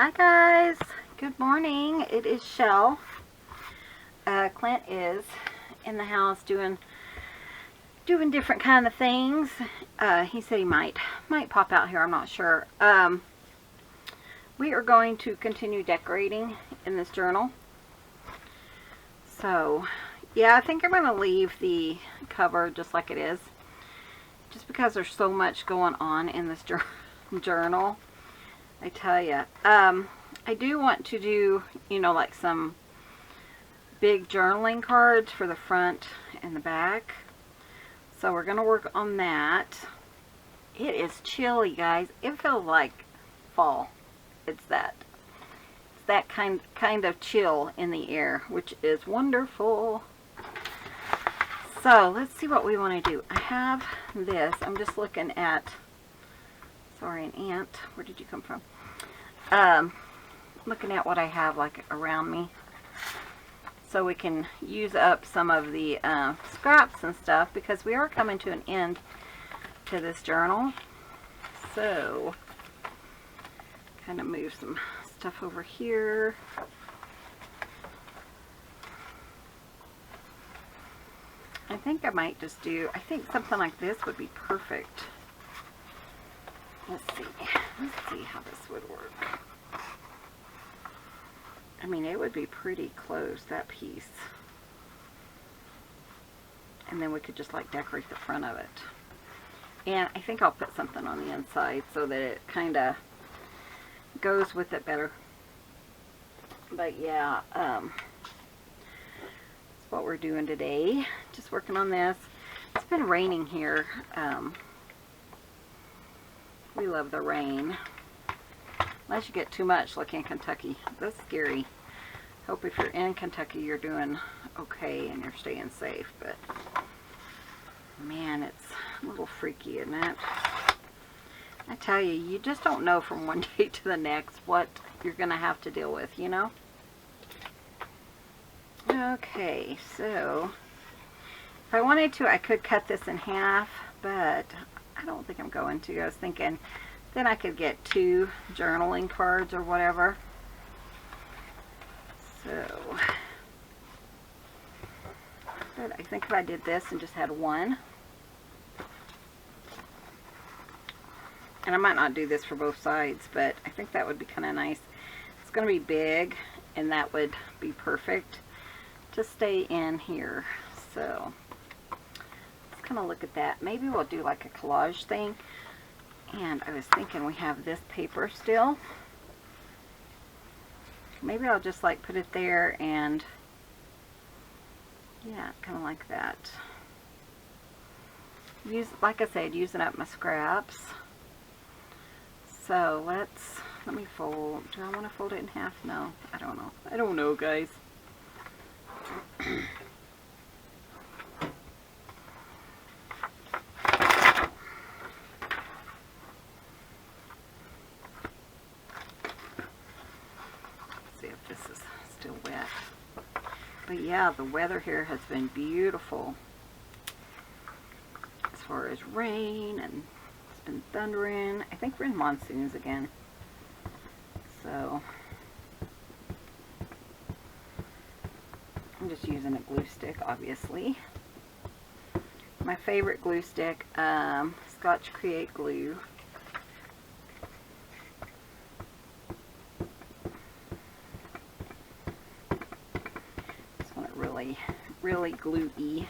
Hi guys, good morning. It is Chelle. Clint is in the house doing different kind of things. He said he might pop out here. I'm not sure. We are going to continue decorating in this journal. So yeah, I think I'm going to leave the cover just like it is, just because there's so much going on in this journal. I tell you, I do want to do, like some big journaling cards for the front and the back. So we're going to work on that. It is chilly, guys. It feels like fall. It's that kind of chill in the air, which is wonderful. So let's see what we want to do. I have this. I'm just looking at, sorry, an ant. Where did you come from? Looking at what I have like around me, so we can use up some of the scraps and stuff, because we are coming to an end to this journal. So kind of move some stuff over here. I think I might just do, I think something like this would be perfect. Let's see how this would work. I mean, it would be pretty close, that piece. And then we could just like decorate the front of it. And I think I'll put something on the inside so that it kind of goes with it better. But yeah, that's what we're doing today. Just working on this. It's been raining here. We love the rain. Unless you get too much like in Kentucky. That's scary. Hope if you're in Kentucky you're doing okay and you're staying safe. But man, it's a little freaky, isn't it? I tell you, you just don't know from one day to the next what you're going to have to deal with, you know? Okay, so if I wanted to, I could cut this in half, but I don't think I'm going to. I was thinking then I could get 2 journaling cards or whatever. So, but I think if I did this and just had 1, and I might not do this for both sides, but I think that would be kind of nice. It's going to be big, and that would be perfect to stay in here. So let's kind of look at that. Maybe we'll do like a collage thing. And I was thinking we have this paper still. Maybe I'll just like put it there and yeah, kind of like that. Use, like I said, using up my scraps. So let me fold. Do I want to fold it in half? No, I don't know. I don't know, guys. But yeah, the weather here has been beautiful as far as rain, and it's been thundering. I think we're in monsoons again. So I'm just using a glue stick, obviously. My favorite glue stick, Scotch Create glue. Really gluey.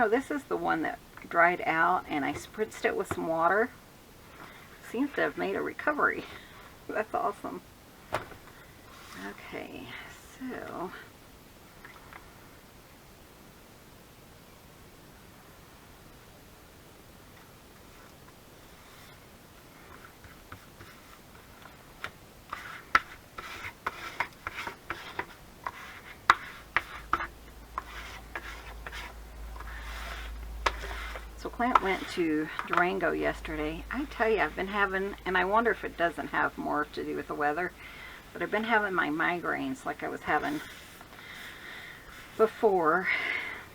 This is the one that dried out, and I spritzed it with some water. Seems to have made a recovery. That's awesome. Okay, so Clint went to Durango yesterday. I tell you, I've been having, and I wonder if it doesn't have more to do with the weather, but I've been having my migraines like I was having before.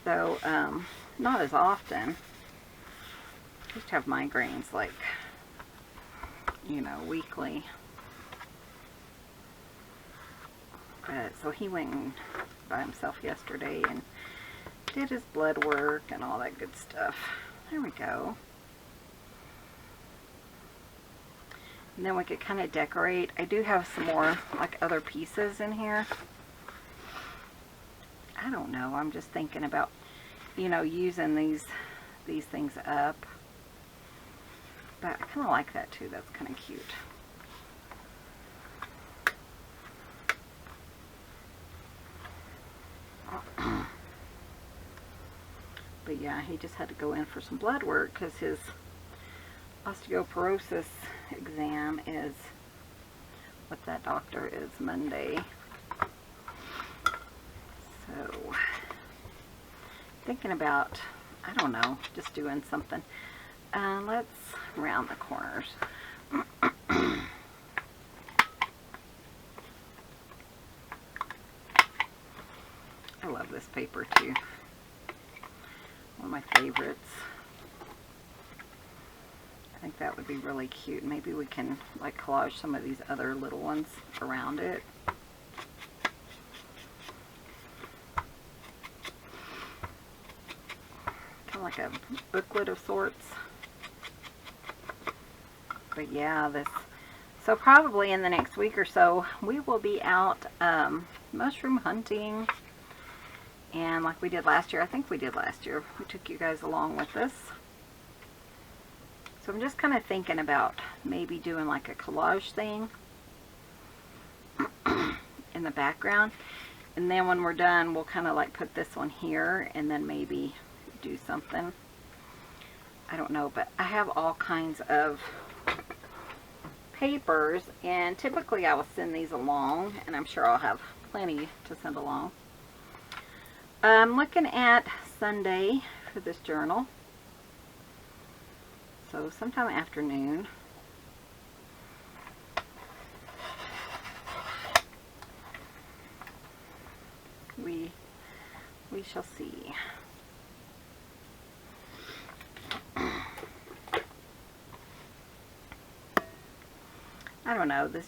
Though, not as often. I used to have migraines like, you know, weekly. But, so he went by himself yesterday and did his blood work and all that good stuff. There we go. And then we could kind of decorate. I do have some more like other pieces in here. I don't know. I'm just thinking about, you know, using these things up. But I kind of like that too. That's kind of cute. But yeah, he just had to go in for some blood work because his osteoporosis exam is what that doctor is Monday. So, thinking about, I don't know, just doing something. Let's round the corners. I love this paper too. One of my favorites. I think that would be really cute. Maybe we can like collage some of these other little ones around it. Kind of like a booklet of sorts. But yeah, so probably in the next week or so, we will be out mushroom hunting. And like we did last year, I think we did last year, we took you guys along with us. So I'm just kind of thinking about maybe doing like a collage thing in the background. And then when we're done, we'll kind of like put this one here and then maybe do something. I don't know, but I have all kinds of papers, and typically I will send these along, and I'm sure I'll have plenty to send along. I'm looking at Sunday for this journal, so sometime afternoon. We shall see. I don't know, this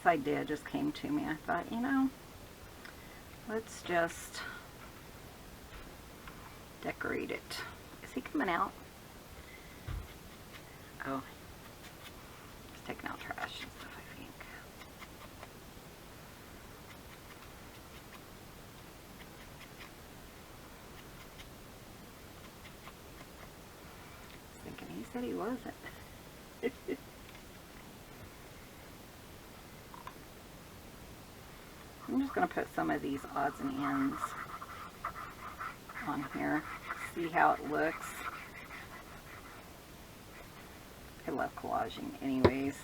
idea just came to me. I thought, you know, let's just decorate it. Is he coming out? Oh, he's taking out trash and stuff, I think. I was thinking he said he wasn't. I'm just going to put some of these odds and ends on here. See how it looks. I love collaging anyways.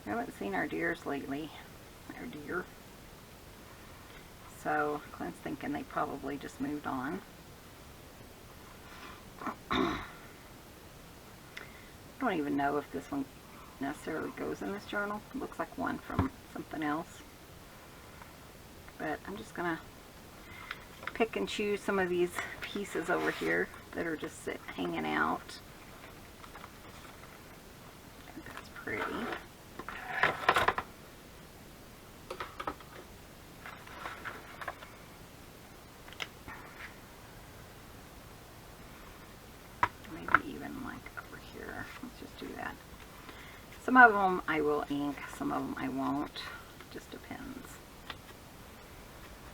I haven't seen our deers lately. Our deer. So Clint's thinking they probably just moved on. I don't even know if this one necessarily goes in this journal. It looks like one from something else. But I'm just going to pick and choose some of these pieces over here that are just hanging out. I think that's pretty. Maybe even like over here. Let's just do that. Some of them I will ink, some of them I won't. Just depends.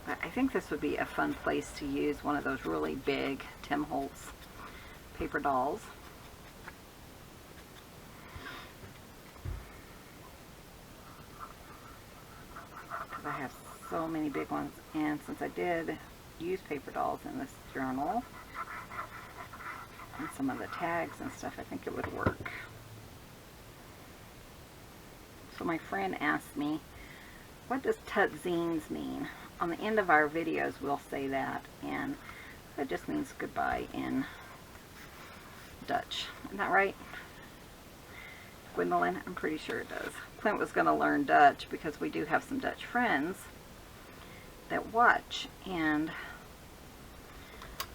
But I think this would be a fun place to use one of those really big Tim Holtz paper dolls. Because I have so many big ones, and since I did use paper dolls in this journal and some of the tags and stuff, I think it would work. So my friend asked me, what does tutzines mean? On the end of our videos we'll say that, and that just means goodbye in Dutch. Isn't that right, Gwendolyn? I'm pretty sure it does. Clint was going to learn Dutch because we do have some Dutch friends that watch, and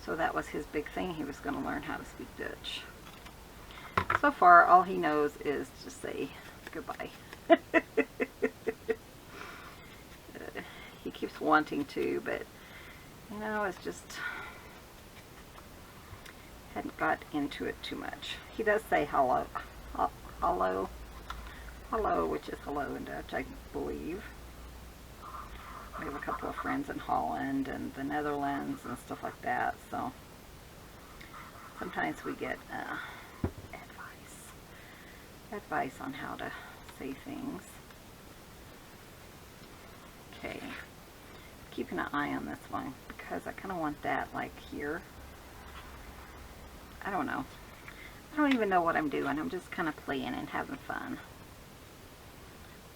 so that was his big thing. He was going to learn how to speak Dutch. So far, all he knows is to say goodbye. He keeps wanting to, but you know, it's just hadn't got into it too much. He does say hello, hello, hello, which is hello in Dutch, I believe. We have a couple of friends in Holland and the Netherlands and stuff like that, so sometimes we get advice on how to say things. Okay, keeping an eye on this one because I kind of want that like here. I don't know. I don't even know what I'm doing. I'm just kind of playing and having fun.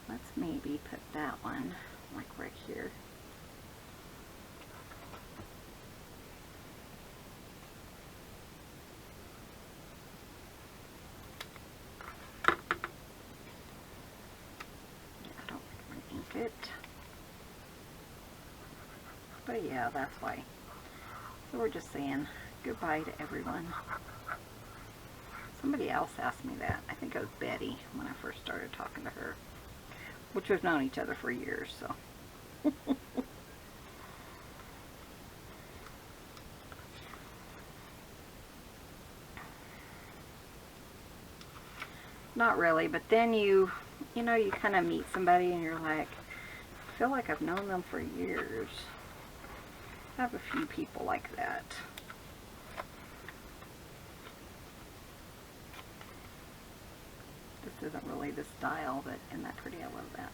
Let's maybe put that one like right here. I don't ink it. But yeah, that's why. So we're just saying goodbye to everyone. Somebody else asked me that. I think it was Betty when I first started talking to her. Which we've known each other for years, so. Not really, but then you know, you kind of meet somebody and you're like, I feel like I've known them for years. I have a few people like that. This isn't really the style, but isn't that pretty? I love that.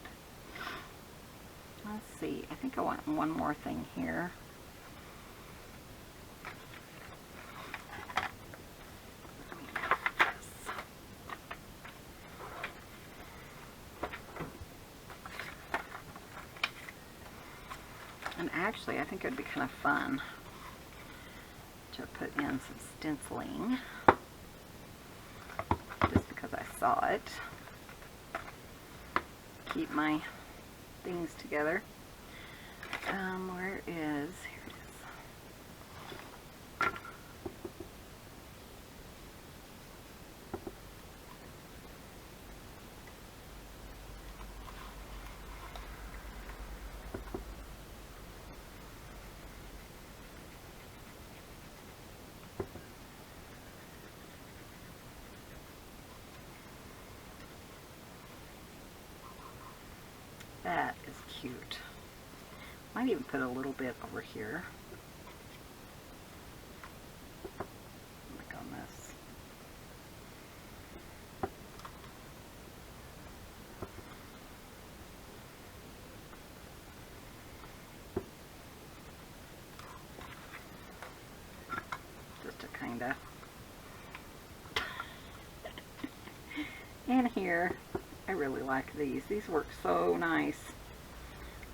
Let's see. I think I want one more thing here. And actually, I think it would be kind of fun to put in some stenciling. I saw it. Keep my things together. Where is, here it is. That is cute. Might even put a little bit over here. Look on this. Just to kind of. And here. I really like these. These work so nice.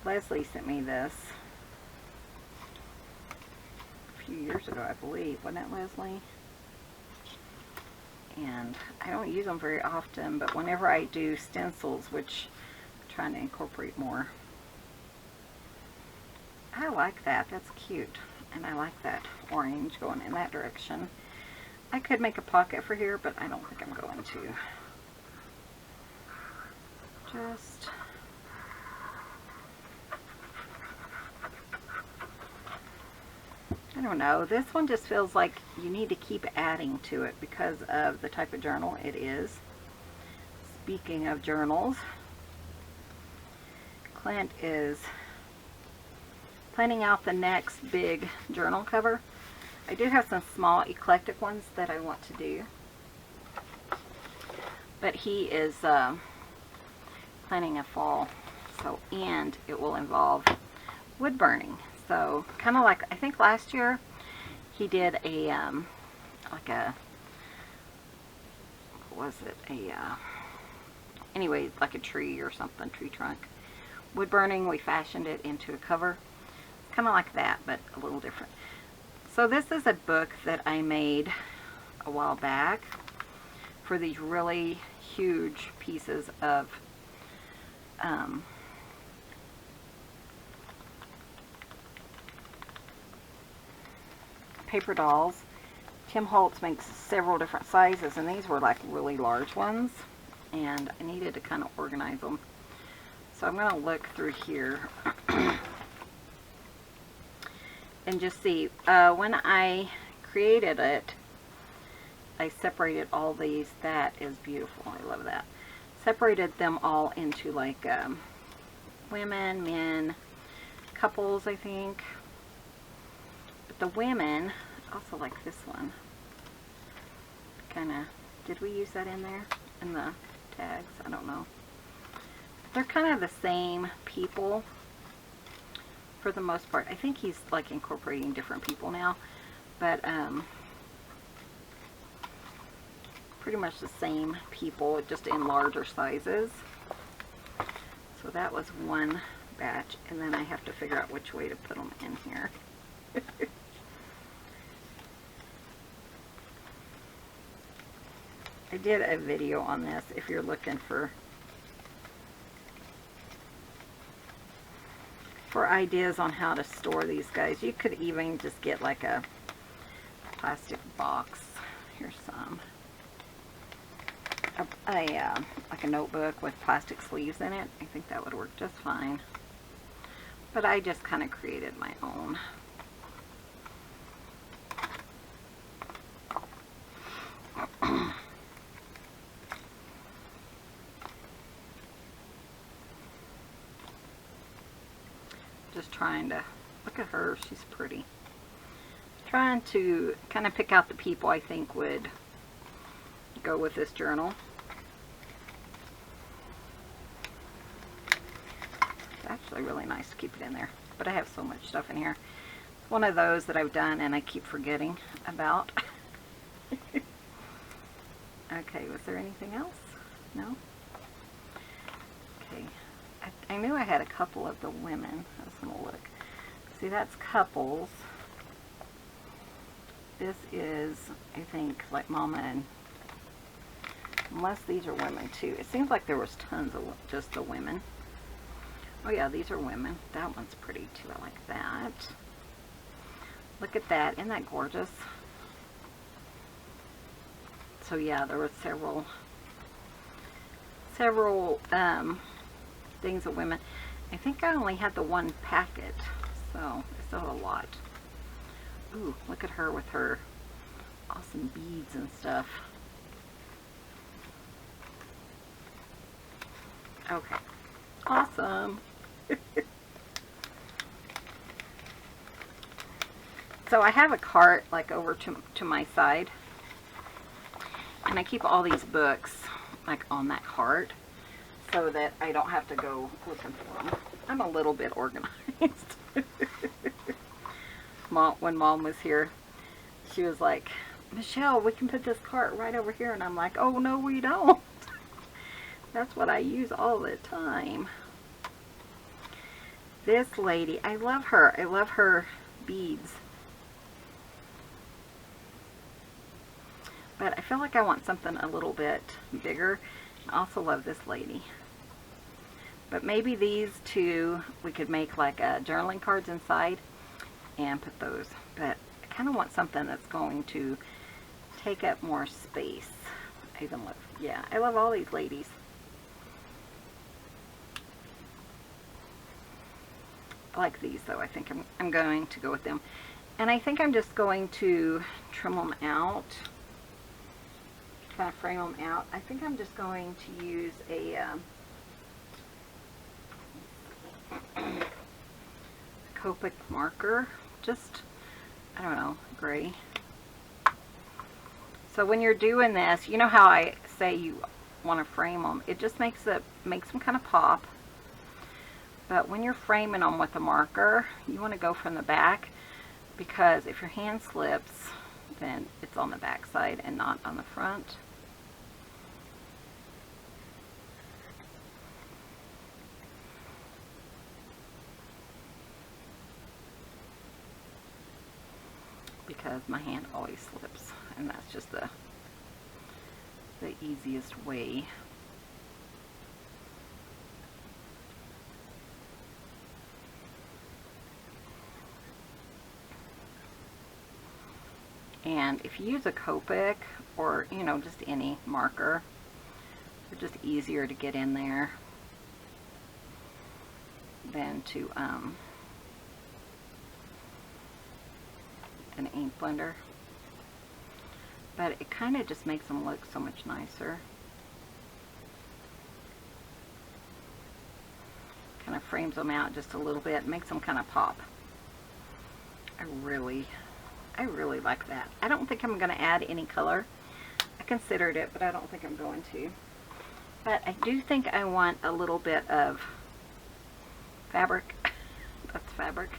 Leslie sent me this a few years ago, I believe. Wasn't it, Leslie? And I don't use them very often, but whenever I do stencils, which I'm trying to incorporate more, I like that. That's cute. And I like that orange going in that direction. I could make a pocket for here, but I don't think I'm going to. Just I don't know. This one just feels like you need to keep adding to it because of the type of journal it is. Speaking of journals, Clint is planning out the next big journal cover. I do have some small eclectic ones that I want to do, but he is planning a fall, so, and it will involve wood burning. So kind of like, I think last year he did a like a, what was it, anyway, like a tree or something, tree trunk. Wood burning, we fashioned it into a cover, kind of like that, but a little different. So this is a book that I made a while back for these really huge pieces of paper dolls. Tim Holtz makes several different sizes, and these were like really large ones, and I needed to kind of organize them. So I'm going to look through here and just see. When I created it, I separated all these. That is beautiful. I love that. Separated them all into like women, men, couples, I think. But the women, also like this one. Kind of, did we use that in there? In the tags? I don't know. They're kind of the same people for the most part. I think he's like incorporating different people now, but pretty much the same people, just in larger sizes. So that was one batch, and then I have to figure out which way to put them in here. I did a video on this if you're looking for ideas on how to store these guys. You could even just get like a plastic box. Here's some. Like a notebook with plastic sleeves in it. I think that would work just fine. But I just kind of created my own. Just trying to, look at her, she's pretty. Trying to kind of pick out the people I think would go with this journal. It's actually really nice to keep it in there, but I have so much stuff in here. It's one of those that I've done and I keep forgetting about. Okay, was there anything else? No? Okay. I knew I had a couple of the women. I was going to look. See, that's couples. This is, I think, like Mama and... Unless these are women, too. It seems like there was tons of just the women. Oh, yeah, these are women. That one's pretty, too. I like that. Look at that. Isn't that gorgeous? So, yeah, there were several things of women. I think I only had the one packet, so I still have a lot. Ooh, look at her with her awesome beads and stuff. Okay, awesome. So I have a cart like over to my side, and I keep all these books like on that cart, so that I don't have to go looking for them. I'm a little bit organized. When Mom was here, she was like, Michelle, we can put this cart right over here. And I'm like, oh, no, we don't. That's what I use all the time. This lady, I love her. I love her beads. But I feel like I want something a little bit bigger. I also love this lady. But maybe these two, we could make like journaling cards inside and put those. But I kind of want something that's going to take up more space. I even love, yeah, I love all these ladies. I like these though. I think I'm going to go with them. And I think I'm just going to trim them out. Kind of frame them out. I think I'm just going to use a Copic marker, just, I don't know, gray. So when you're doing this, you know how I say you want to frame them, it just makes them kind of pop. But when you're framing them with a marker, you want to go from the back, because if your hand slips, then it's on the back side and not on the front. Because my hand always slips, and that's just the easiest way. And if you use a Copic or, you know, just any marker, they're just easier to get in there than to an ink blender. But it kind of just makes them look so much nicer. Kind of frames them out just a little bit, makes them kind of pop. I really like that. I don't think I'm going to add any color. I considered it, but I don't think I'm going to. But I do think I want a little bit of fabric. That's fabric.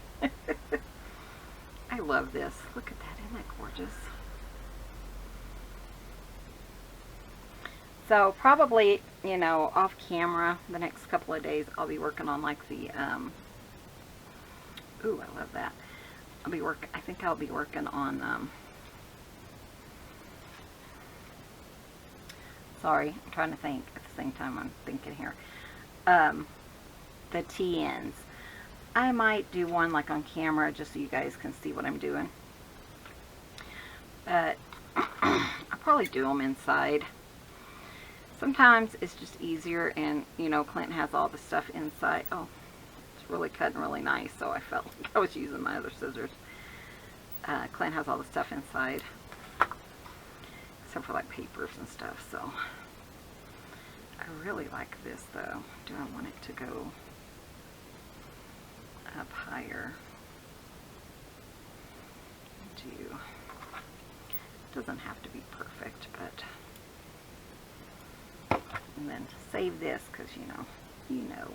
I love this. Look at that. Isn't that gorgeous? So probably, you know, off camera the next couple of days I'll be working on like the ooh, I love that. I think I'll be working on sorry, I'm trying to think at the same time I'm thinking here. The TNs. I might do one like on camera just so you guys can see what I'm doing. But I'll probably do them inside. Sometimes it's just easier, and you know, Clint has all the stuff inside. Oh, it's really cutting really nice, so I felt like I was using my other scissors. Clint has all the stuff inside, except for like papers and stuff, so I really like this though. Do I want it to go up higher? It doesn't have to be perfect, but and then to save this because you know.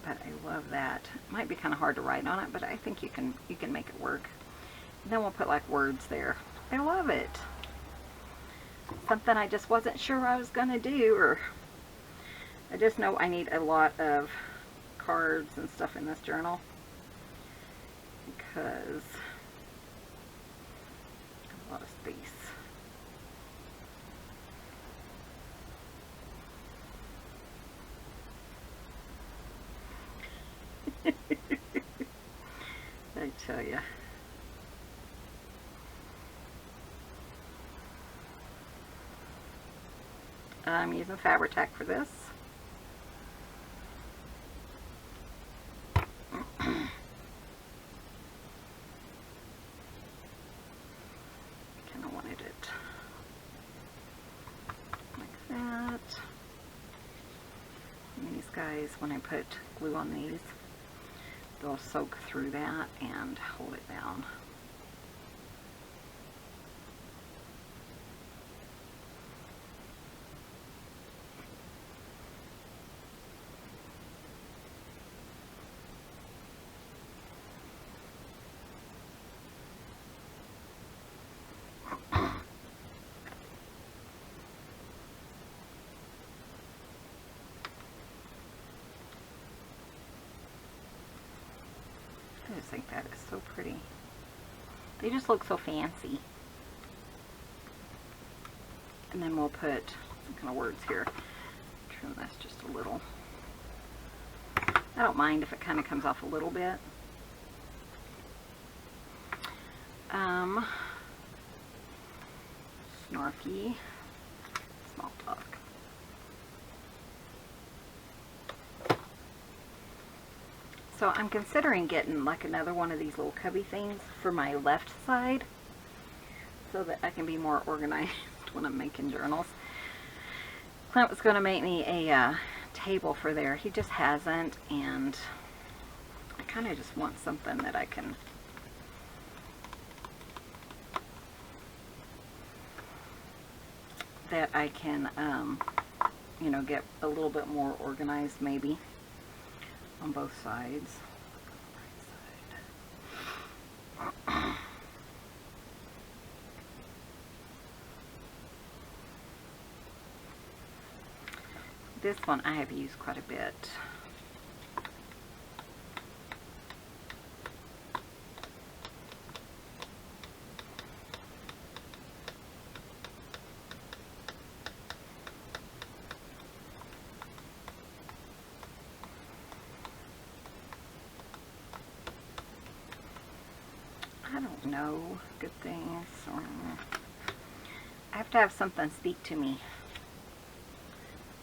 But I love that. It might be kind of hard to write on it, but I think you can make it work. And then we'll put like words there. I love it. Something I just wasn't sure I was gonna do, or I just know I need a lot of cards and stuff in this journal because a lot of space. I tell you. I'm using Fabri-Tac for this. Kind of wanted it like that. And these guys, when I put glue on these, they'll soak through that and hold it down. I just think that is so pretty. They just look so fancy. And then we'll put some kind of words here. Trim this just a little. I don't mind if it kind of comes off a little bit. Snarky. Small talk. So I'm considering getting like another one of these little cubby things for my left side so that I can be more organized when I'm making journals. Clint was going to make me a table for there. He just hasn't, and I kind of just want something that I can you know, get a little bit more organized maybe on both sides. This one I have used quite a bit. I don't know, good things. I have to have something speak to me.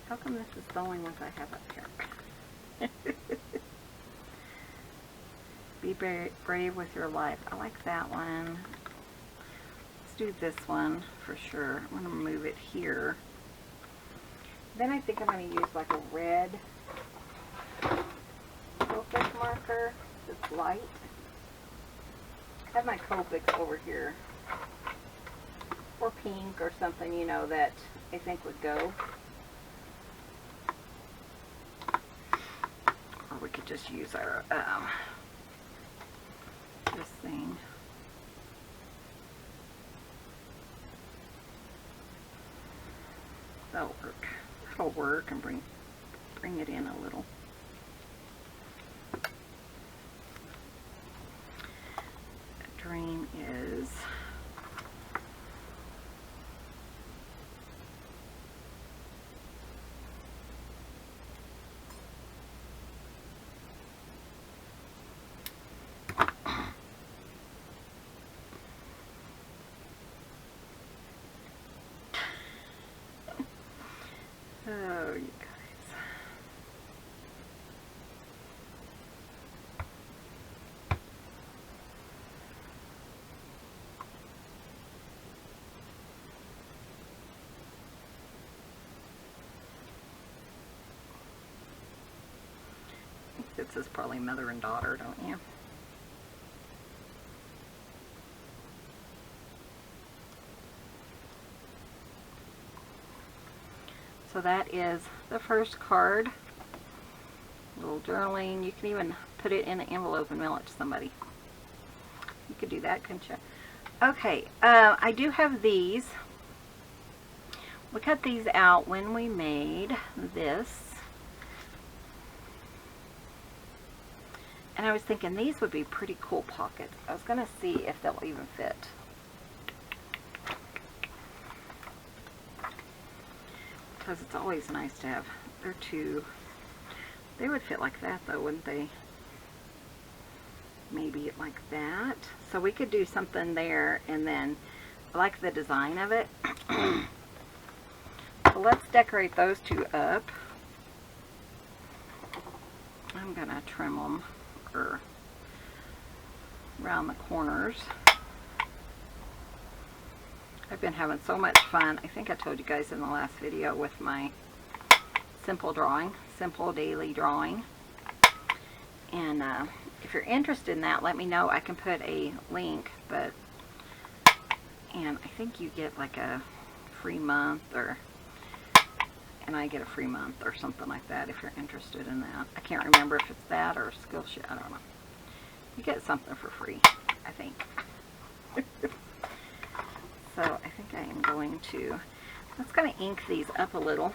How come this is going once I have it here? Be brave with your life. I like that one. Let's do this one for sure. I'm going to move it here. Then I think I'm going to use like a red Copic marker that's light. I have my Copics over here. Or pink or something, you know, that I think would go. Or we could just use our, this thing. That'll work. That'll work and bring it in a little. The dream is oh, you guys. I think this is probably mother and daughter, don't you? So that is the first card. A little journaling. You can even put it in an envelope and mail it to somebody. You could do that, couldn't you? Okay, I do have these. We cut these out when we made this. And I was thinking these would be pretty cool pockets. I was going to see if they'll even fit. Because it's always nice to have, they would fit like that though, wouldn't they? Maybe like that. So we could do something there, and then I like the design of it. So let's decorate those two up. I'm gonna trim them around the corners. I've been having so much fun. I think I told you guys in the last video with my simple daily drawing. And if you're interested in that, let me know. I can put a link, and I think you get like a free month, and I get a free month or something like that if you're interested in that. I can't remember if it's that or Skillshare. I don't know. You get something for free, I think. So I think I am going to, let's kind of ink these up a little.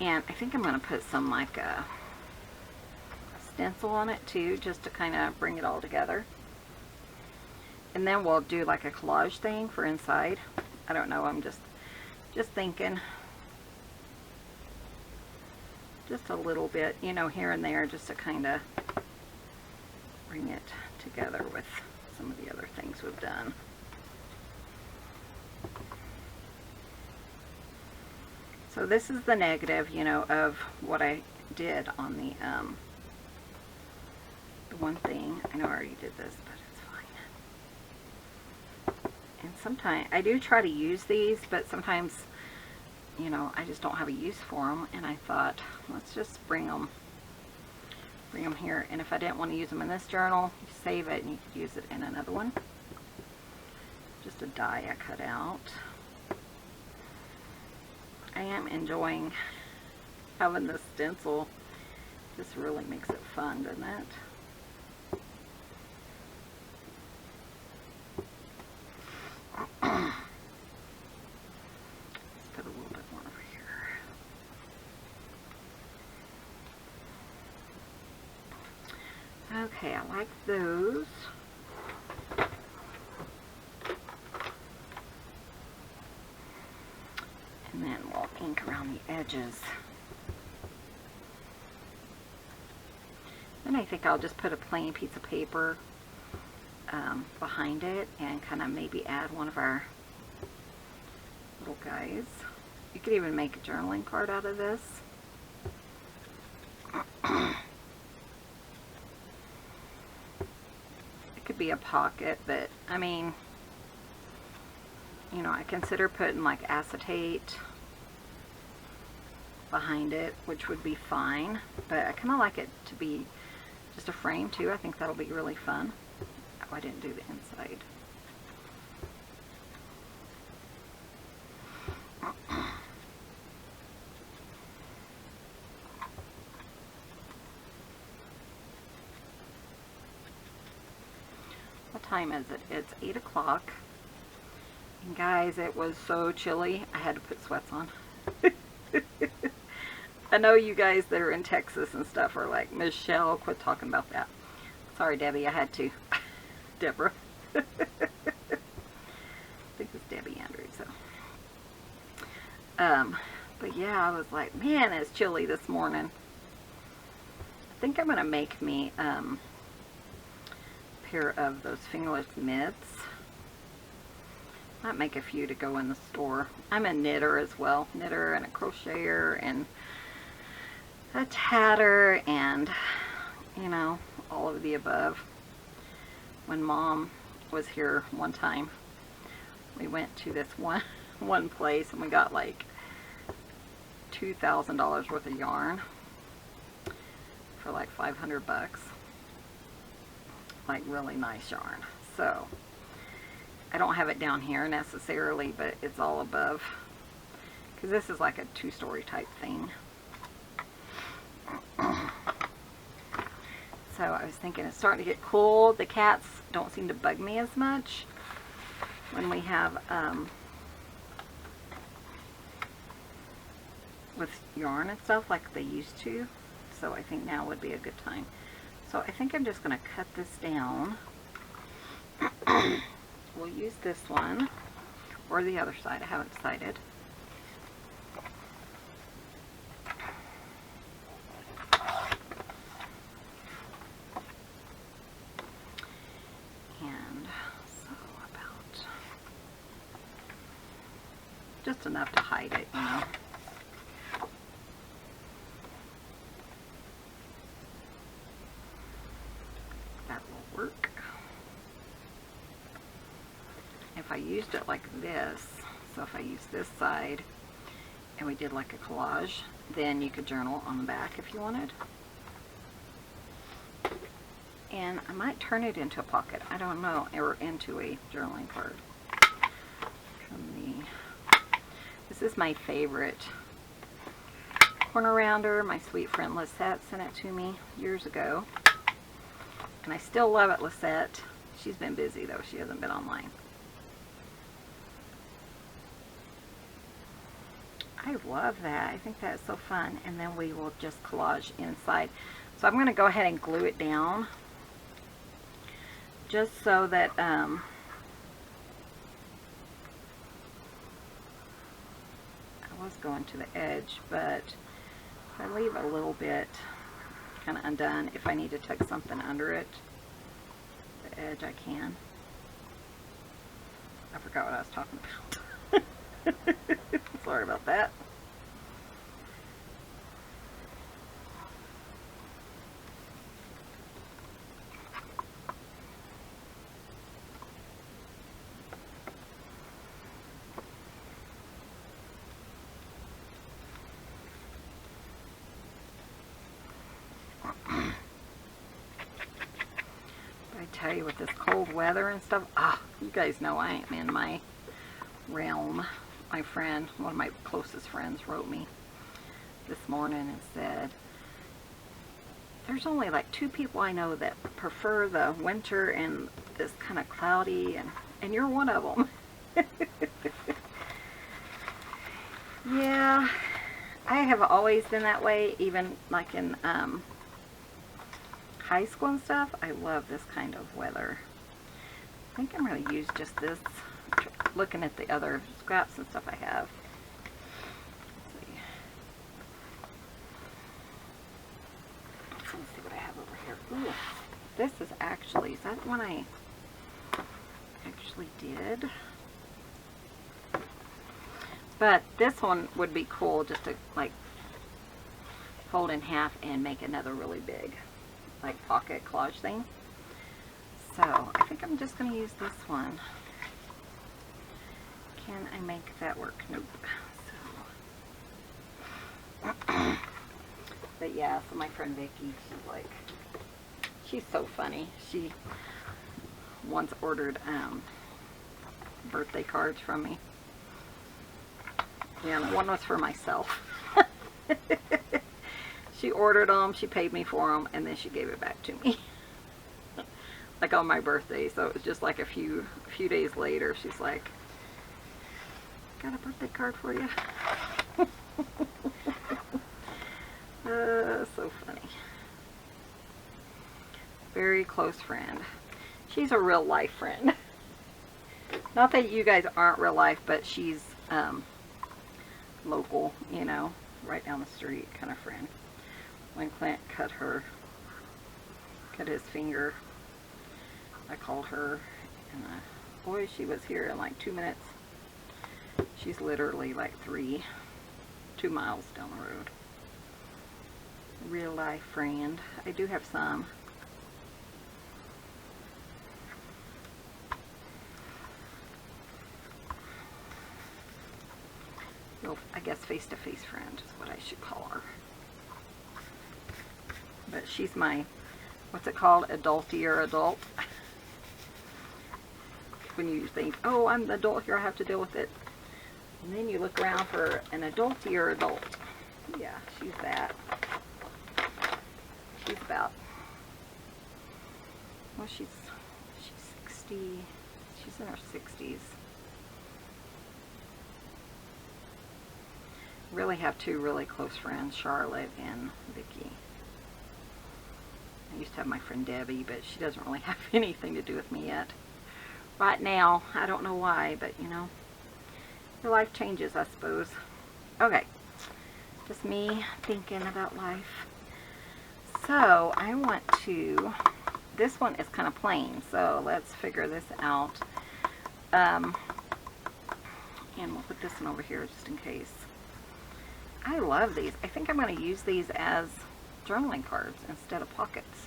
And I think I'm going to put some like a stencil on it too, just to kind of bring it all together. And then we'll do like a collage thing for inside. I don't know, I'm just thinking. Just a little bit, you know, here and there, just to kind of bring it together with some of the other things we've done. So this is the negative, you know, of what I did on the one thing. I know I already did this, but it's fine. And sometimes I do try to use these, but sometimes, you know, I just don't have a use for them, and I thought, let's just bring them here. And if I didn't want to use them in this journal, you save it and you could use it in another one. Just a die I cut out. I am enjoying having this stencil. This really makes it fun, doesn't it? Let's put a little bit more over here. Okay, I like those. And then we'll ink around the edges. Then I think I'll just put a plain piece of paper behind it and kind of maybe add one of our little guys. You could even make a journaling card out of this. It could be a pocket, but I mean, you know, I consider putting like acetate behind it, which would be fine, but I kind of like it to be just a frame too. I think that'll be really fun. Oh, I didn't do the inside. What time is it? It's 8 o'clock. And guys, it was so chilly, I had to put sweats on. I know you guys that are in Texas and stuff are like, Michelle, quit talking about that. Sorry, Debbie, I had to. Deborah. I think it's Debbie Andrews. So. But yeah, I was like, man, it's chilly this morning. I think I'm going to make me a pair of those fingerless mitts. Might make a few to go in the store. I'm a knitter as well. Knitter and a crocheter and a tatter and, you know, all of the above. When Mom was here one time, we went to this one place and we got like $2,000 worth of yarn for like 500 bucks. Like really nice yarn. So I don't have it down here necessarily, but it's all above, because this is like a 2-story type thing. So I was thinking it's starting to get cool. The cats don't seem to bug me as much when we have with yarn and stuff like they used to. So I think now would be a good time. So I think I'm just going to cut this down. We'll use this one or the other side. I haven't decided. And so about just enough to hide it, you know. That will work. If I used it like this, so if I use this side and we did like a collage, then you could journal on the back if you wanted. And I might turn it into a pocket, I don't know, or into a journaling card. This is my favorite corner rounder. My sweet friend Lisette sent it to me years ago. And I still love it, Lisette. She's been busy though, she hasn't been online. I love that. I think that's so fun. And then we will just collage inside. So I'm going to go ahead and glue it down, just so that I was going to the edge, but if I leave a little bit kind of undone, if I need to tuck something under it, the edge, I can. I forgot what I was talking about. Sorry about that. I tell you, with this cold weather and stuff, you guys know I am in my realm. My friend, one of my closest friends, wrote me this morning and said, there's only like 2 people I know that prefer the winter and this kind of cloudy, and you're one of them. Yeah, I have always been that way, even like in high school and stuff. I love this kind of weather. I think I'm going to use just this, looking at the other scraps and stuff I have. Let's see. Let's see what I have over here. Ooh, this is actually, is that one I actually did? But this one would be cool just to like fold in half and make another really big like pocket collage thing. So I think I'm just going to use this one. Can I make that work? Nope. So, but yeah, so my friend Vicky, she's so funny. She once ordered birthday cards from me. Yeah, the one was for myself. She ordered them, she paid me for them, and then she gave it back to me. Like on my birthday, so it was just like a few days later, she's like, got a birthday card for you. So funny. Very close friend. She's a real life friend. Not that you guys aren't real life, but she's local, you know, right down the street kind of friend. When Clint cut his finger, I called her, and boy, she was here in like 2 minutes. She's literally like 2 miles down the road. Real life friend. I do have some. Well, I guess face-to-face friend is what I should call her. But she's my, what's it called, adultier adult. When you think, oh, I'm the adult here, I have to deal with it. And then you look around for an adultier adult. Yeah, she's that. She's about, well, she's 60, she's in her 60s. Really have two really close friends, Charlotte and Vicky. I used to have my friend Debbie, but she doesn't really have anything to do with me yet. Right now, I don't know why, but you know, your life changes, I suppose. Okay, just me thinking about life. So I want to, this one is kind of plain, so let's figure this out. And we'll put this one over here just in case. I love these. I think I'm going to use these as journaling cards instead of pockets.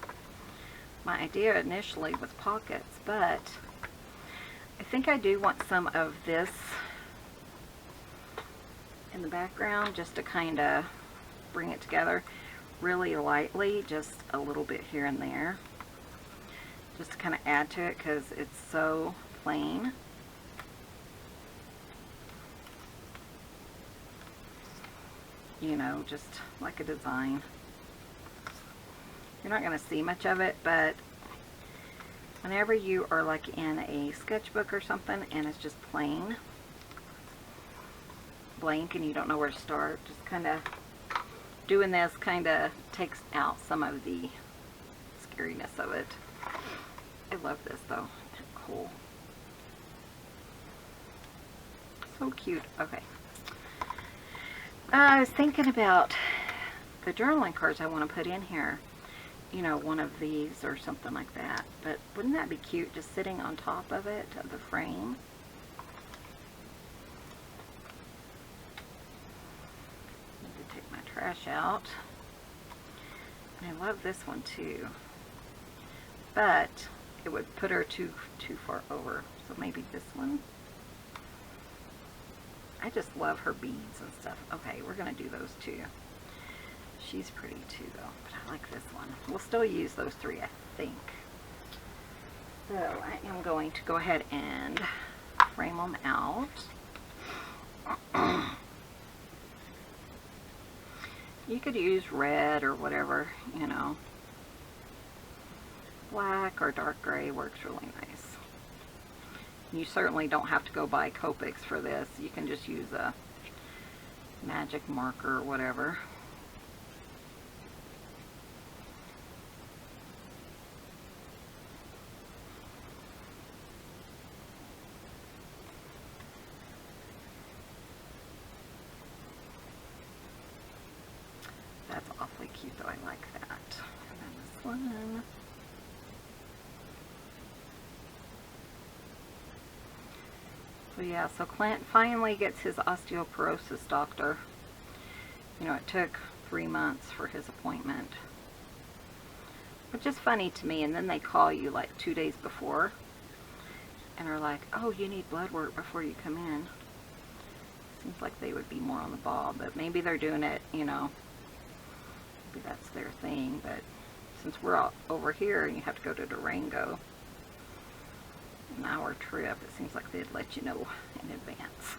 My idea initially was pockets, but I think I do want some of this in the background just to kind of bring it together really lightly, just a little bit here and there, just to kind of add to it because it's so plain. You know, just like a design. You're not going to see much of it, but whenever you are like in a sketchbook or something and it's just plain, blank, and you don't know where to start, just kind of doing this kind of takes out some of the scariness of it. I love this though. Cool. So cute. Okay. I was thinking about the journaling cards I want to put in here. You know, one of these or something like that. But wouldn't that be cute just sitting on top of it, of the frame? Need to take my trash out. And I love this one too. But it would put her too far over. So maybe this one. I just love her beads and stuff. Okay, we're going to do those too. She's pretty too though, but I like this one. We'll still use those three, I think. So I am going to go ahead and frame them out. You could use red or whatever, you know. Black or dark gray works really nice. You certainly don't have to go buy Copics for this. You can just use a magic marker or whatever. That's awfully cute though. I like that. one. So yeah, so Clint finally gets his osteoporosis doctor. You know, it took 3 months for his appointment, which is funny to me. And then they call you like 2 days before and are like, oh, you need blood work before you come in. Seems like they would be more on the ball, but maybe they're doing it, you know, maybe that's their thing. But since we're all over here and you have to go to Durango, an hour trip, it seems like they'd let you know in advance,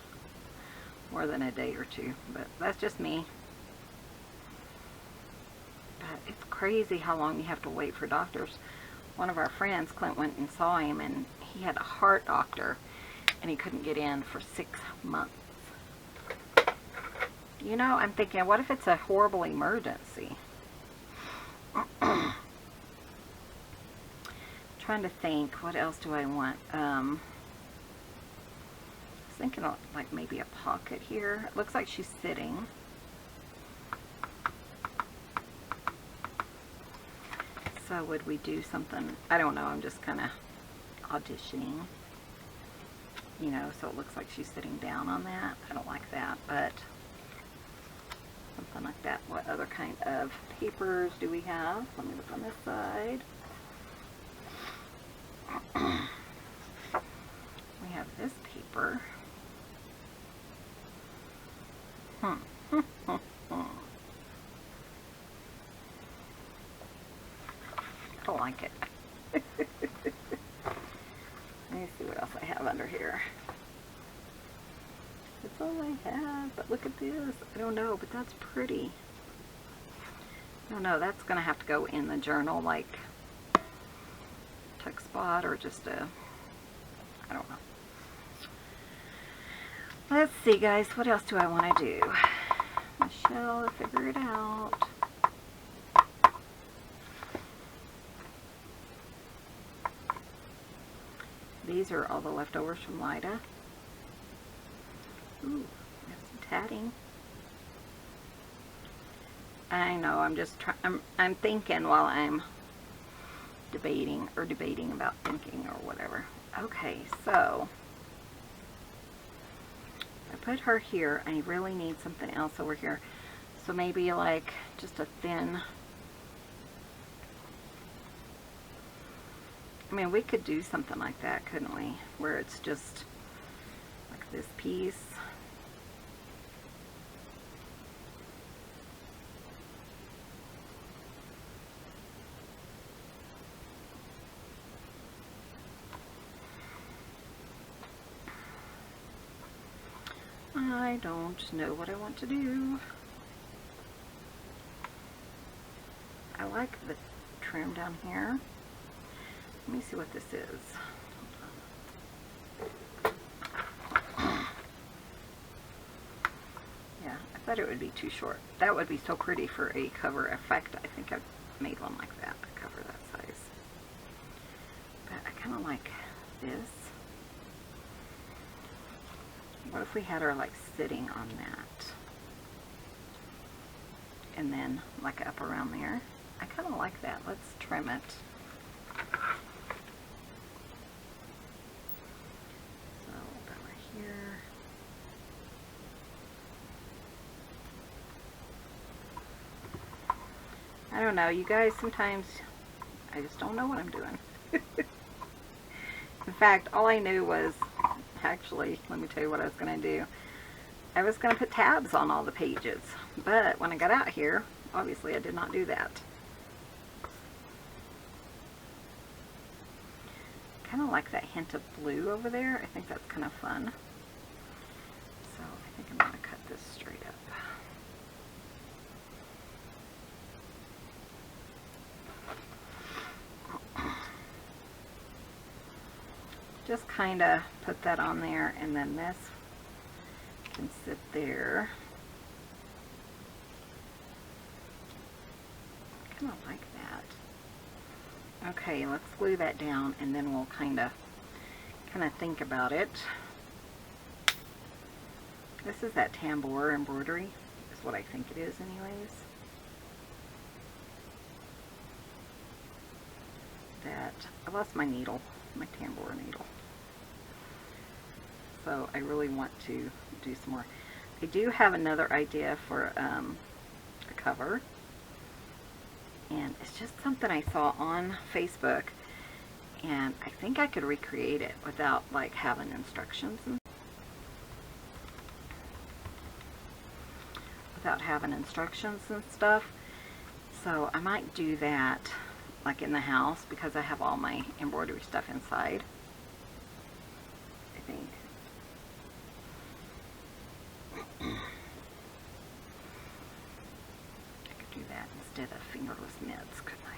more than a day or two. But that's just me. But it's crazy how long you have to wait for doctors. One of our friends, Clint, went and saw him, and he had a heart doctor, and he couldn't get in for 6 months. You know, I'm thinking, what if it's a horrible emergency? Trying to think, what else do I want? I was thinking of like maybe a pocket here. It looks like she's sitting. So would we do something? I don't know. I'm just kind of auditioning. You know, so it looks like she's sitting down on that. I don't like that, but something like that. What other kind of papers do we have? Let me look on this side. We have this paper. I don't like it. Let me see what else I have under here. That's all I have, but look at this. I don't know, but that's pretty. I don't know, that's gonna have to go in the journal, like tuck spot, or just a, I don't know. Let's see, guys, what else do I want to do? Michelle, figure it out. These are all the leftovers from Lida. Ooh, there's some tatting. I know, I'm just trying, I'm thinking while I'm debating about thinking or whatever. Okay, so I put her here. I really need something else over here. So maybe like just a thin, I mean, we could do something like that, couldn't we? Where it's just like this piece. I don't know what I want to do. I like the trim down here. Let me see what this is. Yeah, I thought it would be too short. That would be so pretty for a cover effect. I think I've made one like that, a cover that size. But I kind of like this. What if we had her like sitting on that? And then like up around there. I kind of like that. Let's trim it. So over here. I don't know, you guys, sometimes I just don't know what I'm doing. In fact, all I knew was, actually, let me tell you what I was going to do. I was going to put tabs on all the pages, but when I got out here, obviously I did not do that. Kind of like that hint of blue over there. I think that's kind of fun. So I think I'm going to cut this straight up. Just kind of put that on there, and then this can sit there. Kind of like that. Okay, let's glue that down, and then we'll kind of think about it. This is that tambour embroidery, is what I think it is anyways. that I lost my needle, my tambour needle. So I really want to do some more. I do have another idea for a cover. And it's just something I saw on Facebook. And I think I could recreate it without like having instructions and stuff. So I might do that like in the house because I have all my embroidery stuff inside, I think. I could do that instead of fingerless mitts, couldn't I?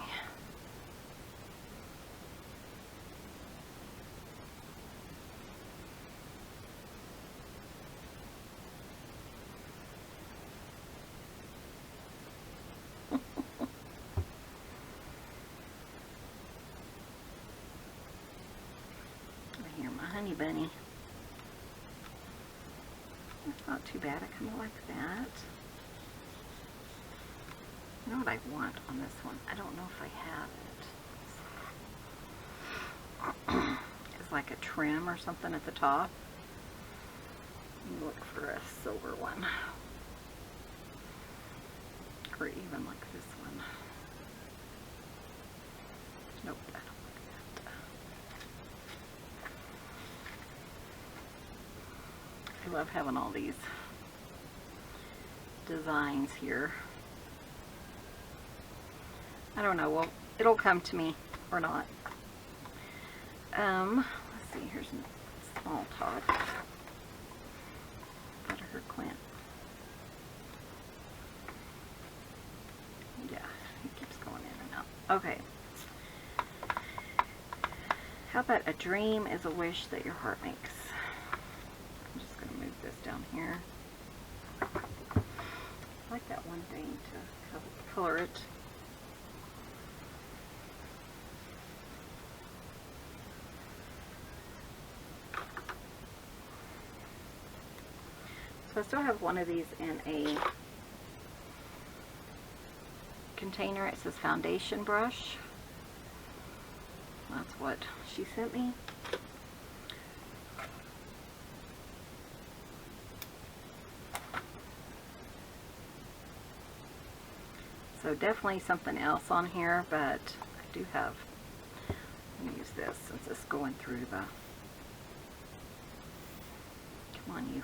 Here, my honey bunny. That's not too bad. I kind of like that. You know what I want on this one? I don't know if I have it. It's like a trim or something at the top. Let me look for a silver one. Or even like this one. Nope, I don't like that. I love having all these designs here. I don't know, well, it'll come to me or not. Let's see, here's a small top. Better Clint. Yeah, he keeps going in and out. Okay. How about a dream is a wish that your heart makes? I'm just going to move this down here. I like that one thing to color it. So I still have one of these in a container. It says foundation brush. That's what she sent me. So definitely something else on here, but I do have, let me use this since it's going through the, come on you.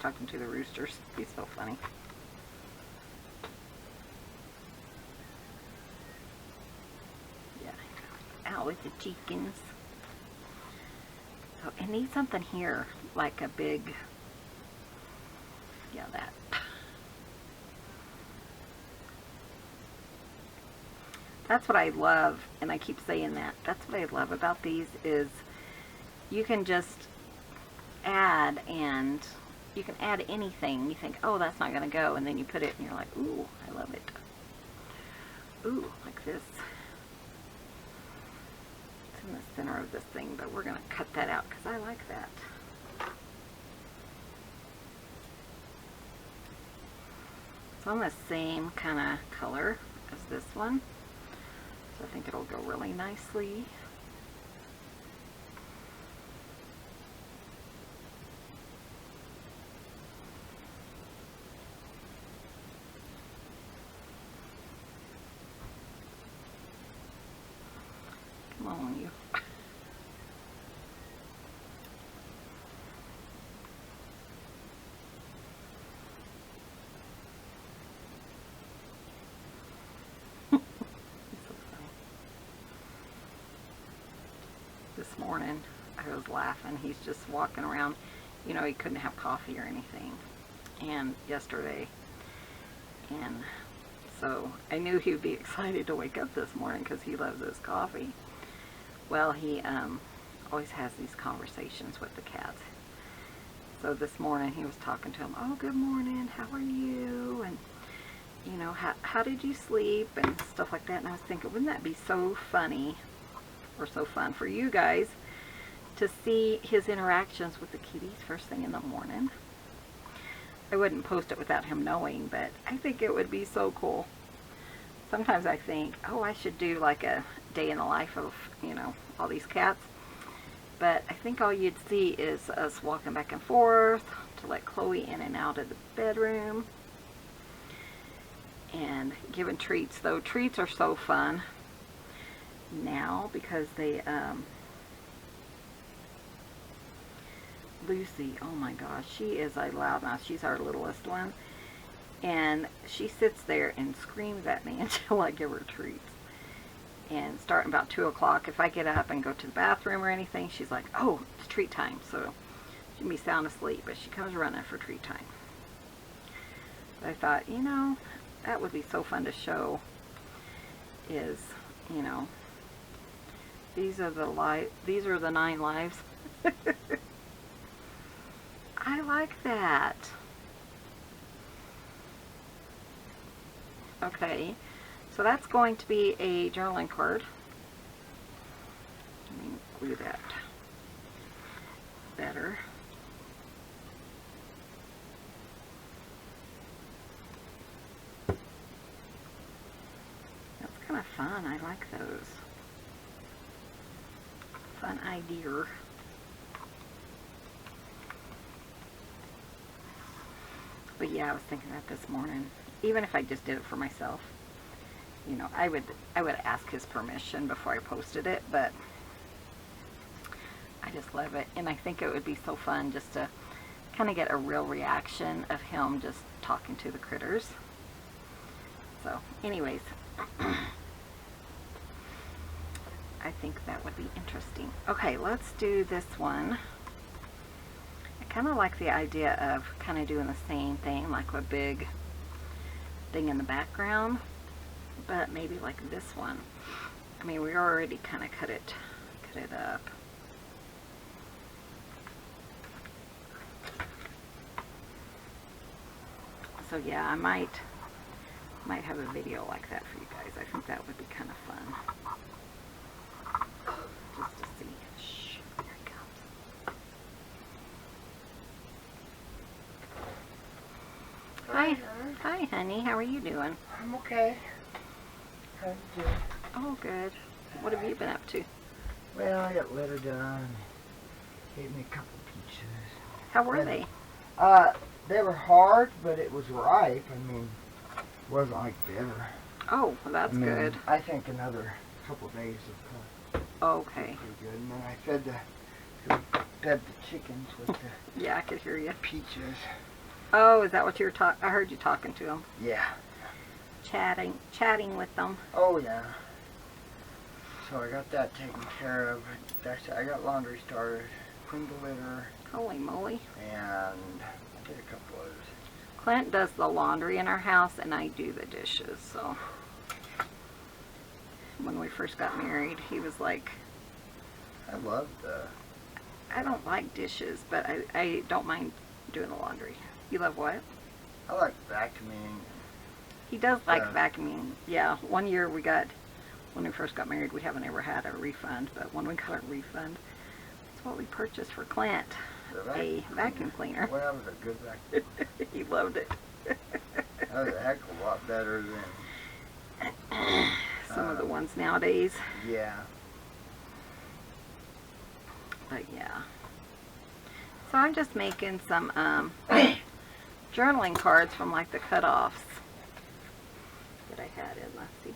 Talking to the roosters. He's so funny. Yeah. Out with the chickens. Oh, I need something here, like a big, yeah, that. That's what I love, and I keep saying that. That's what I love about these is you can just add, and you can add anything. You think, oh, that's not going to go, and then you put it and you're like, ooh, I love it. Ooh, like this. It's in the center of this thing, but we're going to cut that out because I like that. It's on the same kind of color as this one, so I think it'll go really nicely. Come on, you. This morning I was laughing. He's just walking around. You know, he couldn't have coffee or anything. And yesterday. And so I knew he would be excited to wake up this morning because he loves his coffee. Well, he always has these conversations with the cats. So this morning he was talking to him, oh, good morning, how are you? And, you know, how did you sleep? And stuff like that. And I was thinking, wouldn't that be so funny or so fun for you guys to see his interactions with the kitties first thing in the morning? I wouldn't post it without him knowing, but I think it would be so cool. Sometimes I think, oh, I should do like a day in the life of, you know, all these cats. But I think all you'd see is us walking back and forth to let Chloe in and out of the bedroom. And giving treats, though. Treats are so fun now because they, Lucy, oh my gosh, she is a loudmouth. She's our littlest one. And she sits there and screams at me until I give her treats. And starting about 2 o'clock, if I get up and go to the bathroom or anything, she's like, oh, it's treat time. So she'll be sound asleep, but she comes running for treat time. But I thought, you know, that would be so fun to show is, you know, these are the 9 lives. I like that. Okay, so that's going to be a journaling card. Let me glue that better. That's kind of fun. I like those. Fun idea. But yeah, I was thinking that this morning. Even if I just did it for myself, you know, I would ask his permission before I posted it, but I just love it. And I think it would be so fun just to kind of get a real reaction of him just talking to the critters. So anyways, I think that would be interesting. Okay, let's do this one. I kind of like the idea of kind of doing the same thing, like a big thing in the background, but maybe like this one. I mean, we already kind of cut it up. So yeah, I might have a video like that for you guys. I think that would be kind of fun. Just to see. Shh, here he comes. Hi. Hi, honey. How are you doing? I'm okay. How you doing? Oh, good. What have you been up to? Well, I got litter done. Gave me a couple peaches. How were they? They were hard, but it was ripe. I mean, it wasn't like bitter. Oh, well, that's good. I think another couple days of Okay. pretty good. And then I fed the chickens with the Yeah, I could hear you. peaches. Oh, is that what you were talking? I heard you talking to them. Yeah. Chatting with them. Oh, yeah. So I got that taken care of. I got laundry started, cleaned the litter, Holy moly. and I did a couple others. Clint does the laundry in our house, and I do the dishes, so. When we first got married, he was like, I love I don't like dishes, but I don't mind doing the laundry. You love what? I like vacuuming. He does like vacuuming. Yeah, one year when we first got married, we haven't ever had a refund, but when we got a refund, that's what we purchased for Clint, a vacuum cleaner. Well, that was a good vacuum. He loved it. That was a heck of a lot better than some of the ones nowadays. Yeah. But yeah. So I'm just making some journaling cards from like the cut-offs that I had in. Let's see.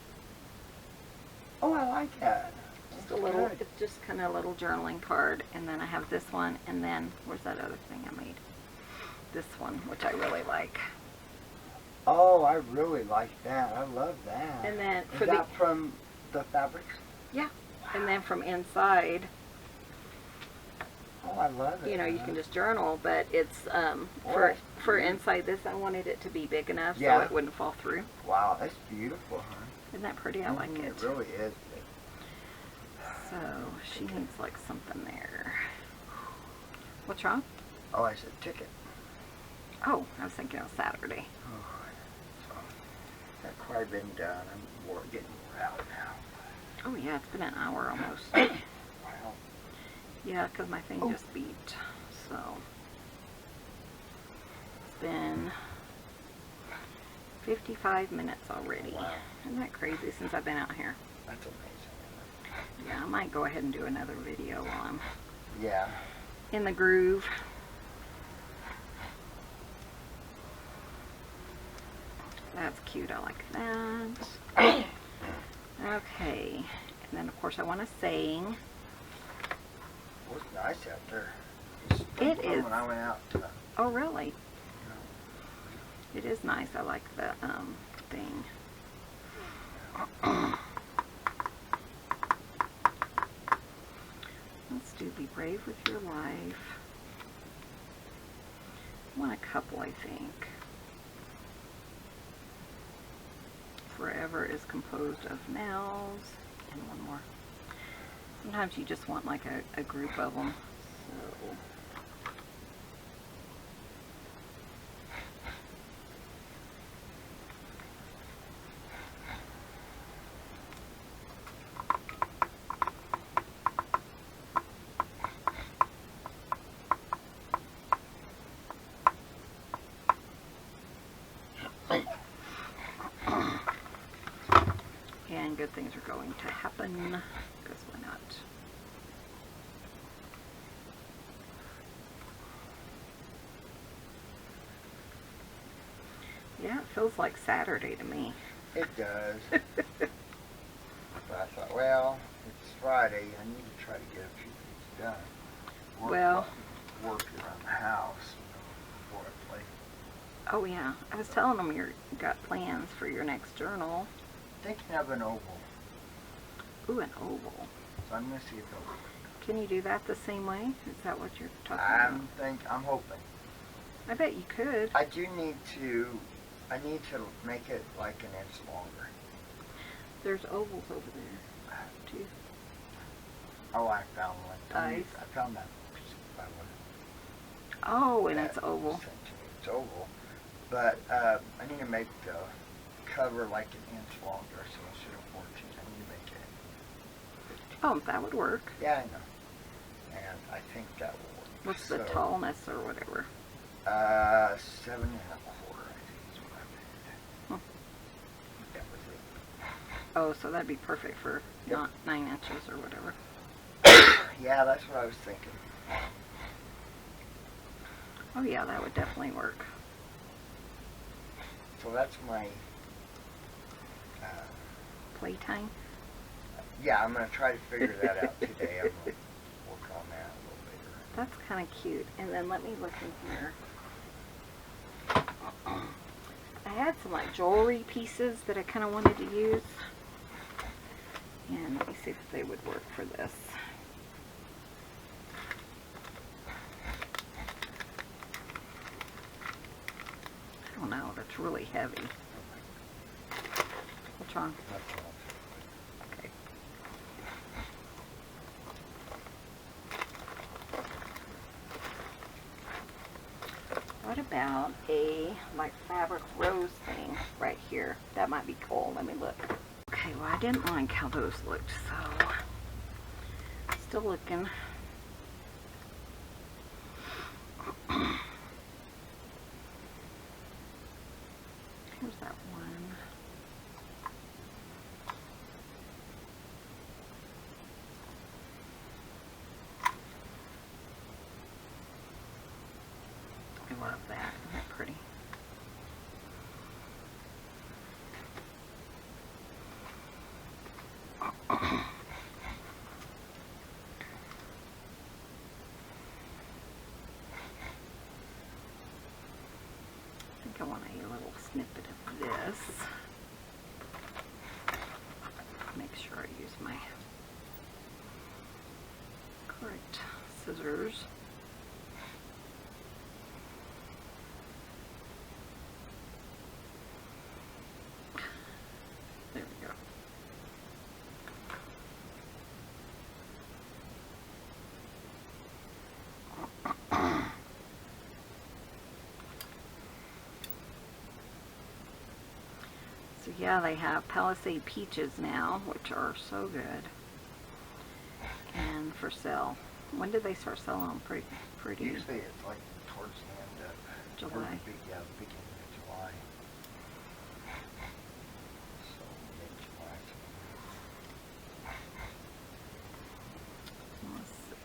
Oh, I like that. Just a little, it's just kind of a little journaling card. And then I have this one, and then, where's that other thing I made? This one, which I really like. Oh, I really like that. I love that. And then Is that from the fabrics? Yeah. And then from inside, oh, I love it. you know, you can just journal, but it's for inside this, I wanted it to be big enough so it wouldn't fall through. Wow, that's beautiful, huh? Isn't that pretty? I like it. It really is. So she needs like something there. What's wrong? Oh, I said ticket. Oh, I was thinking of Saturday. Oh, so that quite been done. I'm getting more out now. Oh yeah, it's been an hour almost. Wow. Yeah, because my thing just beeped. So it's been 55 minutes already. Wow. Isn't that crazy since I've been out here? That's amazing. Yeah, I might go ahead and do another video while I'm Yeah. in the groove. That's cute. I like that. Okay. And then, of course, I want to sing. It was nice out there. It is. When I went out. Oh, really? It is nice. I like the thing. Let's do Be Brave with Your Life. I want a couple, I think. Forever is composed of nows. And one more. Sometimes you just want like a group of them. So. And good things are going to happen, because why not? Yeah, it feels like Saturday to me. It does. But I thought, well, it's Friday. I need to try to get a few things done. Work around the house before I play. Oh yeah, I was telling them you got plans for your next journal. Thinking of an oval. Ooh, an oval. So I'm going to see if it'll work. Can you do that the same way? Is that what you're talking about? I'm hoping. I bet you could. I need to make it like an inch longer. There's ovals over there, too. Oh, I found one. Nice. I found that piece of plywood. Oh, and it's oval. Sent to me. It's oval. But I need to make the cover like an inch longer, so instead of 14, I need to make it 15. Oh, that would work. Yeah, I know. And I think that will work. What's the tallness or whatever? 7 1/4, I think is what I made. That was it. Oh, so that'd be perfect for not 9 inches or whatever. Yeah, that's what I was thinking. Oh yeah, that would definitely work. So that's my Playtime? yeah, I'm going to try to figure that out today. I'm going to work on that a little later. That's kind of cute. And then let me look in here. I had some like jewelry pieces that I kind of wanted to use. And let me see if they would work for this. I don't know. That's really heavy. What's wrong? Okay. What about a like fabric rose thing right here? That might be cool. Let me look. Okay, well I didn't like how those looked, so still looking. Here's that one. I love that. Isn't that pretty? I think I want a little snippet of this. Make sure I use my correct scissors. There we go. So yeah, they have Palisade peaches now, which are so good. And for sale. When did they start selling them? Pretty. Usually it's like towards the end of July. Yeah, the beginning of July. So mid-July. Let's see.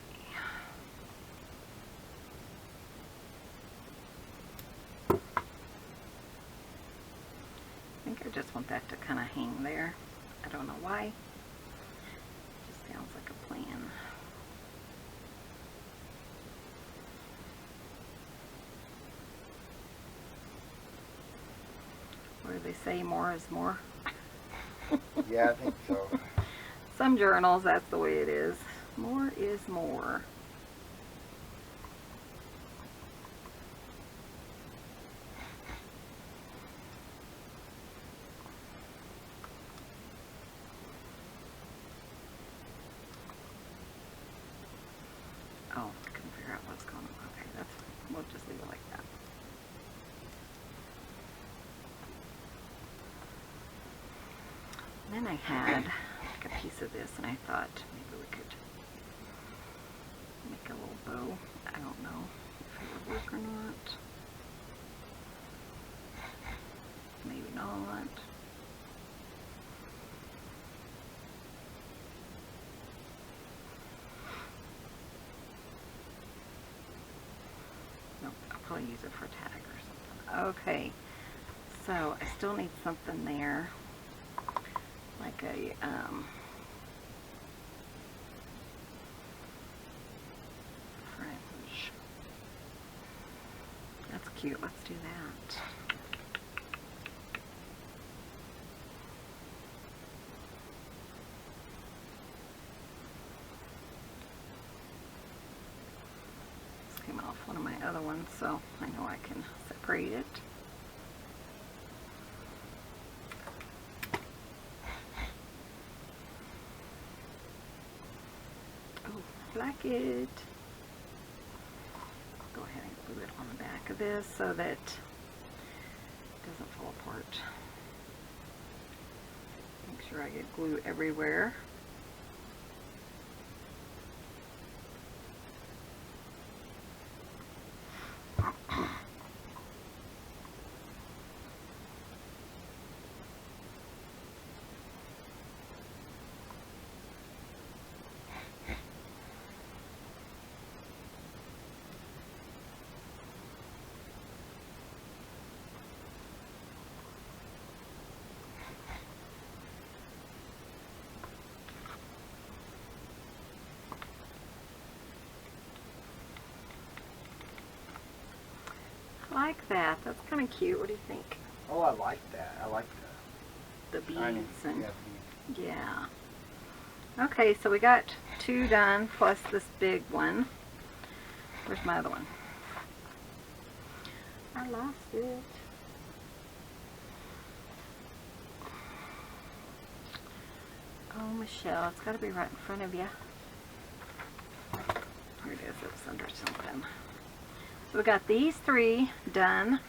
I think I just want that to kind of hang there. I don't know why. It just sounds like a plan. What do they say? More is more? Yeah, I think so. Some journals, that's the way it is. More is more. Oh, couldn't figure out what's going on. Okay, we'll just leave it like that. Then I had like a piece of this, and I thought maybe we could make a little bow. I don't know if it would work or not. Maybe not. Nope, I'll probably use it for a tag or something. Okay, so I still need something there. Like a, fringe. That's cute. Let's do that. This came off one of my other ones, so I know I can separate it. Like it. Go ahead and glue it on the back of this so that it doesn't fall apart. Make sure I get glue everywhere. Like that. That's kind of cute. What do you think? Oh, I like that. I like The beads shiny, and yeah, beads. yeah. Okay, so we got 2 done plus this big one. Where's my other one? I lost it. Oh, Michelle, it's got to be right in front of you. Here it is. It was under something. So we got these 3 done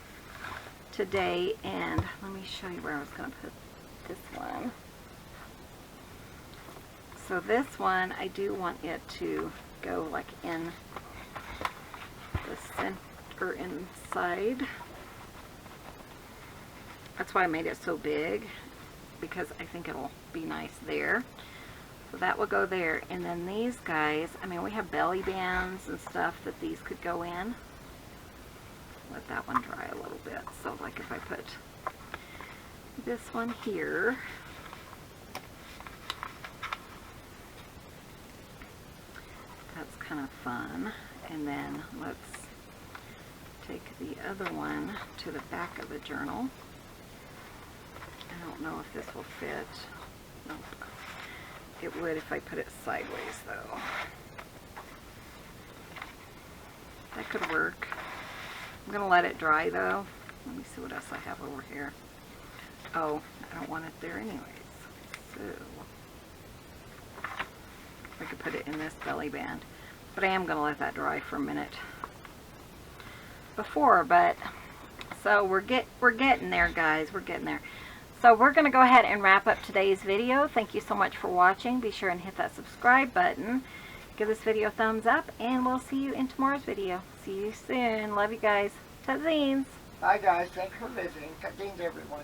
today, and let me show you where I was going to put this one. So this one, I do want it to go like in the center inside. That's why I made it so big, because I think it'll be nice there. So that will go there. And then these guys, I mean, we have belly bands and stuff that these could go in. Let that one dry a little bit. So like if I put this one here, that's kind of fun. And then let's take the other one to the back of the journal. I don't know if this will fit. Nope. It would if I put it sideways though. That could work. I'm going to let it dry though. Let me see what else I have over here. Oh, I don't want it there anyways. So, I could put it in this belly band. But I am going to let that dry for a minute before. But, so we're getting there, guys. We're getting there. So we're going to go ahead and wrap up today's video. Thank you so much for watching. Be sure and hit that subscribe button. Give this video a thumbs up, and we'll see you in tomorrow's video. See you soon. Love you guys. Cut zines. Bye guys. Thanks for visiting. Cut zines everyone.